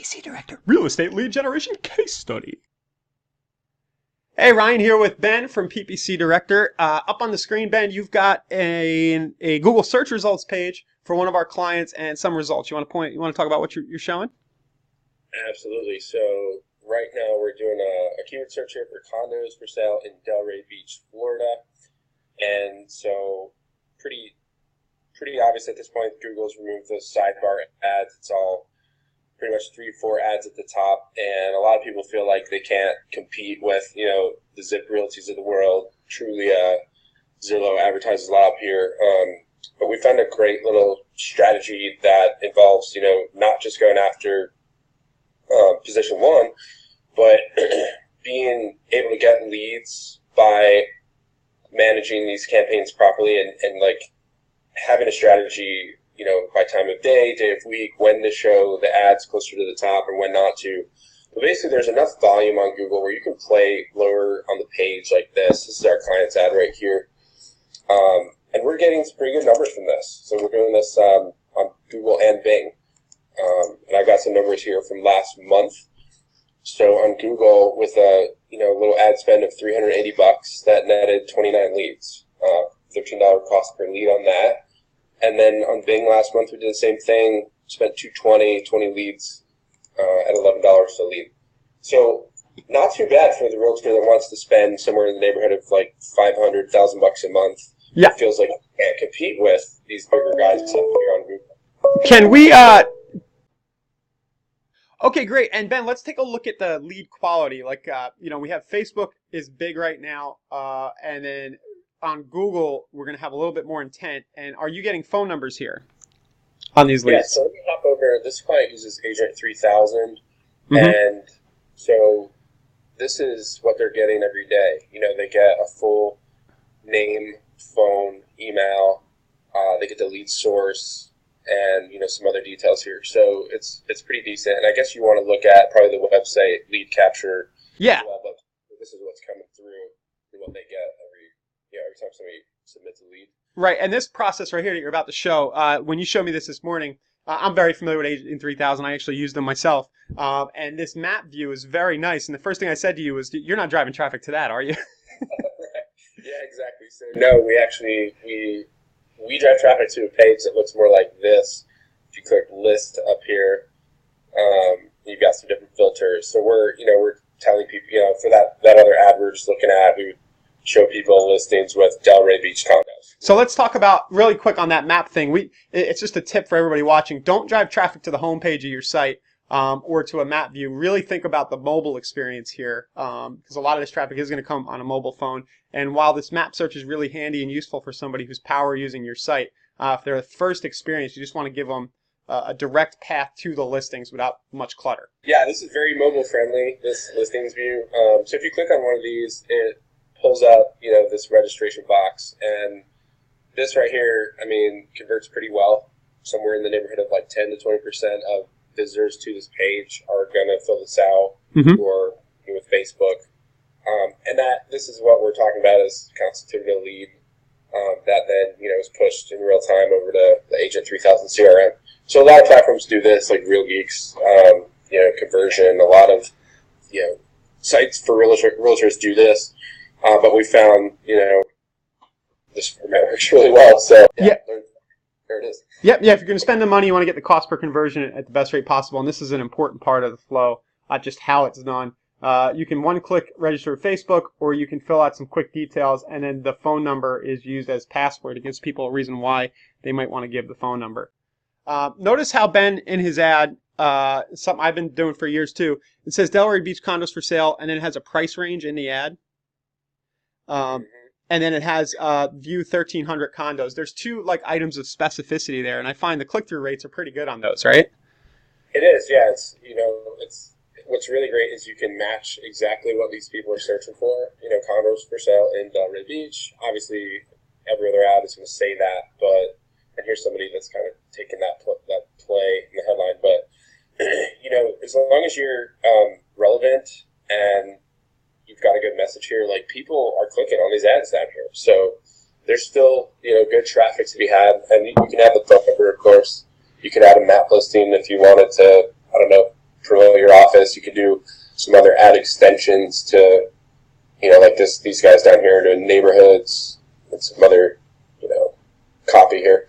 PPC Director Real Estate Lead Generation Case Study. Hey, Ryan here with Ben from PPC Director. Up on the screen, Ben, you've got a Google search results page for one of our clients and some results. You want to talk about what you're showing? Absolutely. So right now we're doing a keyword search here for condos for sale in Delray Beach, Florida. And so pretty obvious at this point, Google's removed those sidebar ads. It's all pretty much 3 or 4 ads at the top, and a lot of people feel like they can't compete with, the Zip Realties of the world. Truly, Zillow advertises a lot up here. But we found a great little strategy that involves, not just going after position 1, but being able to get leads by managing these campaigns properly and like having a strategy, by time of day, day of week, when to show the ads closer to the top and when not to. But basically, there's enough volume on Google where you can play lower on the page like this. This is our client's ad right here. And we're getting some pretty good numbers from this. So we're doing this on Google and Bing. And I've got some numbers here from last month. So on Google, with a little ad spend of $380, that netted 29 leads. $13 cost per lead on that. And then on Bing last month, we did the same thing, spent $220, 20 leads at $11 a lead. So not too bad for the realtor that wants to spend somewhere in the neighborhood of like $500,000 a month. Yeah. It feels like you can't compete with these bigger guys up here on Google. Can we, okay, great. And Ben, let's take a look at the lead quality. Like, we have Facebook is big right now, and then on Google, we're going to have a little bit more intent. And are you getting phone numbers here on these leads? Yeah, so let me hop over. This client uses Agent 3000. Mm-hmm. And so this is what they're getting every day. They get a full name, phone, email. They get the lead source and, some other details here. So it's pretty decent. And I guess you want to look at probably the website lead capture. Yeah. As well, but this is what's coming through and what they get every time somebody submits a lead. Right, and this process right here that you're about to show, when you showed me this morning, I'm very familiar with Agent 3000. I actually used them myself. And this map view is very nice. And the first thing I said to you was, you're not driving traffic to that, are you? Yeah, exactly. So, no, we drive traffic to a page that looks more like this. If you click list up here, you've got some different filters. So we're telling people, for that other ad we're just looking at, we would show people listings with Delray Beach condos. So let's talk about really quick on that map thing. It's just a tip for everybody watching. Don't drive traffic to the homepage of your site or to a map view. Really think about the mobile experience here, because a lot of this traffic is going to come on a mobile phone. And while this map search is really handy and useful for somebody who's power using your site, if they're a first experience, you just want to give them a direct path to the listings without much clutter. Yeah, this is very mobile friendly, this listings view. So if you click on one of these, it pulls up, this registration box, and this right here, converts pretty well. Somewhere in the neighborhood of like 10 to 20% of visitors to this page are going to fill this out or with Facebook. And this is what we're talking about as constituting a lead that then, is pushed in real time over to the Agent 3000 CRM. So a lot of platforms do this, like Real Geeks, Conversion, a lot of, sites for realtors do this. But we found, this format works really well. So yeah. There it is. Yep. Yeah. If you're going to spend the money, you want to get the cost per conversion at the best rate possible. And this is an important part of the flow, not just how it's done. You can one-click register with Facebook, or you can fill out some quick details, and then the phone number is used as password. It gives people a reason why they might want to give the phone number. Notice how Ben, in his ad, something I've been doing for years too, it says Delray Beach condos for sale, and then it has a price range in the ad. And then it has view 1,300 condos. There's 2 items of specificity there, and I find the click-through rates are pretty good on those, right? It is, yeah. It's what's really great is you can match exactly what these people are searching for. Condos for sale in Delray Beach. Obviously, every other ad is going to say that, and here's somebody that's kind of taking that play in the headline. But as long as you're relevant and you've got a good message here, people are clicking on these ads down here. So there's still, good traffic to be had. And you can add the phone number, of course. You could add a map listing if you wanted to, promote this. You can do some other ad extensions to, like these guys down here doing neighborhoods and some other, copy here.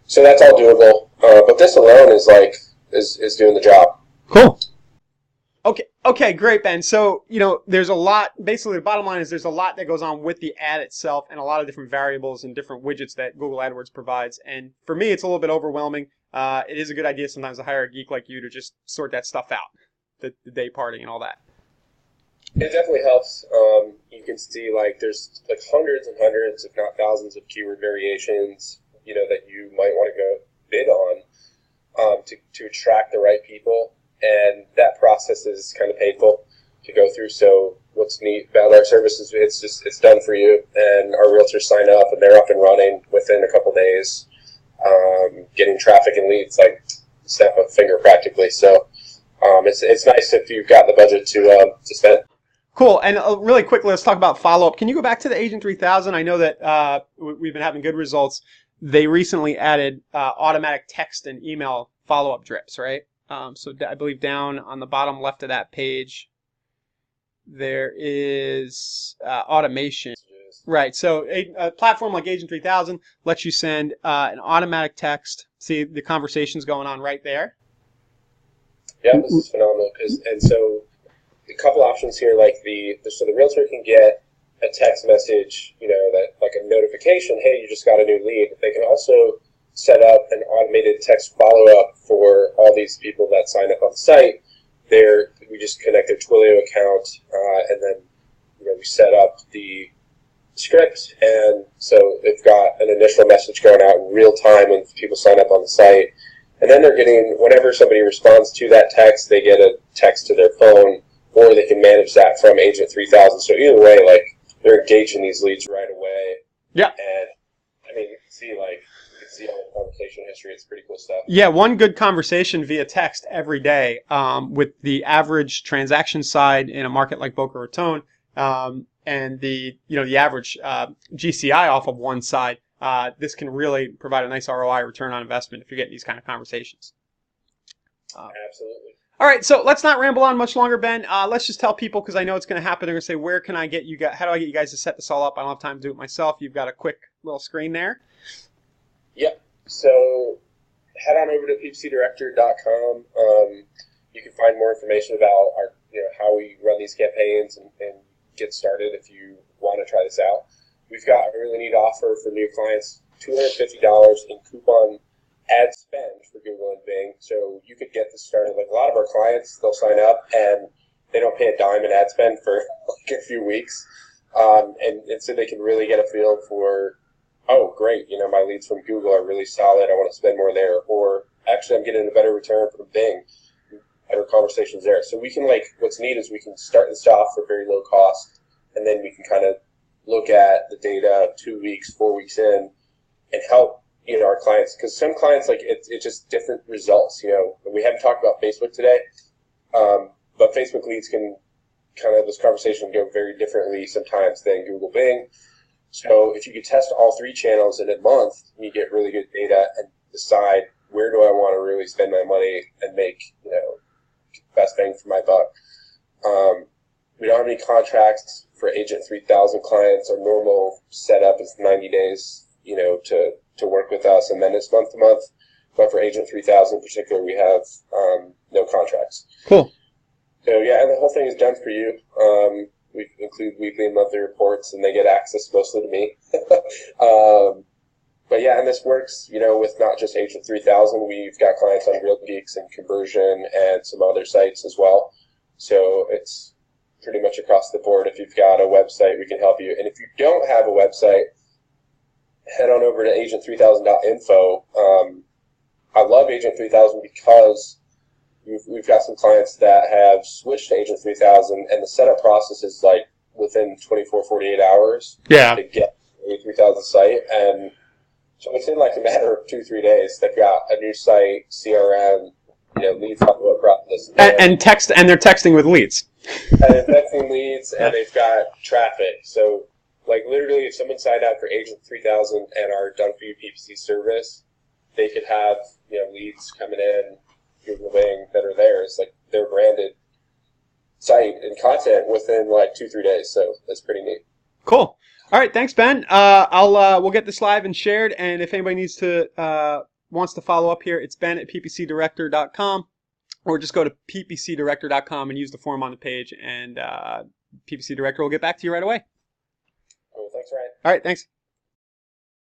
So that's all doable. But this alone is doing the job. Cool. Okay, great, Ben. So, there's a lot, basically the bottom line is there's a lot that goes on with the ad itself and a lot of different variables and different widgets that Google AdWords provides. And for me, it's a little bit overwhelming. It is a good idea sometimes to hire a geek like you to just sort that stuff out, the day parting and all that. It definitely helps. You can see there's hundreds and hundreds, if not thousands, of keyword variations, that you might want to go bid on to attract the right people. And that process is kind of painful to go through. So what's neat about our service is it's done for you, and our realtors sign up and they're up and running within a couple days, getting traffic and leads like snap of a finger practically. So it's nice if you've got the budget to spend. Cool. And really quickly, let's talk about follow-up. Can you go back to the Agent 3000? I know that we've been having good results. They recently added automatic text and email follow-up drips, right? So I believe down on the bottom left of that page, there is automation. Right. So a platform like Agent 3000 lets you send an automatic text. See the conversations going on right there. Yeah, this is phenomenal. And so a couple options here, so the realtor can get a text message, that like a notification, hey, you just got a new lead. They can also set up an automated text follow-up for all these people that sign up on the site. We just connect their Twilio account, and then we set up the script, and so they've got an initial message going out in real time when people sign up on the site, and then they're getting, whenever somebody responds to that text, they get a text to their phone, or they can manage that from Agent 3000. So either way, they're engaging these leads right away. Yeah. And I mean, you can see all the conversation history. It's pretty cool stuff. Yeah, one good conversation via text every day, with the average transaction side in a market like Boca Raton, and the average GCI off of one side. This can really provide a nice ROI, return on investment, if you're getting these kind of conversations. Absolutely. All right, so let's not ramble on much longer, Ben. Let's just tell people, because I know it's going to happen. They're going to say, where can I get you guys? How do I get you guys to set this all up? I don't have time to do it myself. You've got a quick little screen there. Yep. So head on over to ppcdirector.com. You can find more information about our, how we run these campaigns and get started if you want to try this out. We've got a really neat offer for new clients, $250 in coupon ad spend for Google and Bing. So you could get this started. Like a lot of our clients, they'll sign up and they don't pay a dime in ad spend for a few weeks. And so they can really get a feel for, oh, great, my leads from Google are really solid. I want to spend more there. Or actually, I'm getting a better return from Bing. Better conversations there. So we can, what's neat is we can start this off for very low cost, and then we can kind of look at the data 2 weeks, 4 weeks in, and help, our clients. Because some clients, it's just different results. We haven't talked about Facebook today, but Facebook leads can this conversation go very differently sometimes than Google Bing. So if you could test all 3 channels in a month, you get really good data and decide where do I want to really spend my money and make, best bang for my buck. We don't have any contracts for Agent 3000 clients. Our normal setup is 90 days, to work with us, and then it's month to month. But for Agent 3000 in particular, we have no contracts. Cool. So yeah, and the whole thing is done for you. We include weekly and monthly reports, and they get access mostly to me. But yeah, and this works, with not just Agent 3000. We've got clients on Real Geeks and Conversion and some other sites as well. So it's pretty much across the board. If you've got a website, we can help you. And if you don't have a website, head on over to agent3000.info. I love Agent 3000 because we've got some clients that have switched to Agent 3000, and the setup process is within 24, 48 hours to get the Agent 3000 site. And so within a matter of 2-3 days, they've got a new site, CRM, lead follow-up process. And they're texting with leads. And they're texting leads, and they've got traffic. So, literally, if someone signed up for Agent 3000 and our Done For You PPC service, they could have, leads coming in, Google Bing, that are theirs. They're branded. site and content within like 2-3 days. So that's pretty neat. Cool. All right, thanks, Ben. We'll get this live and shared, and if anybody wants to follow up here, it's Ben at ppcdirector.com, or just go to ppcdirector.com and use the form on the page, and PPC Director will get back to you right away. Cool. Thanks, Ryan. All right, thanks.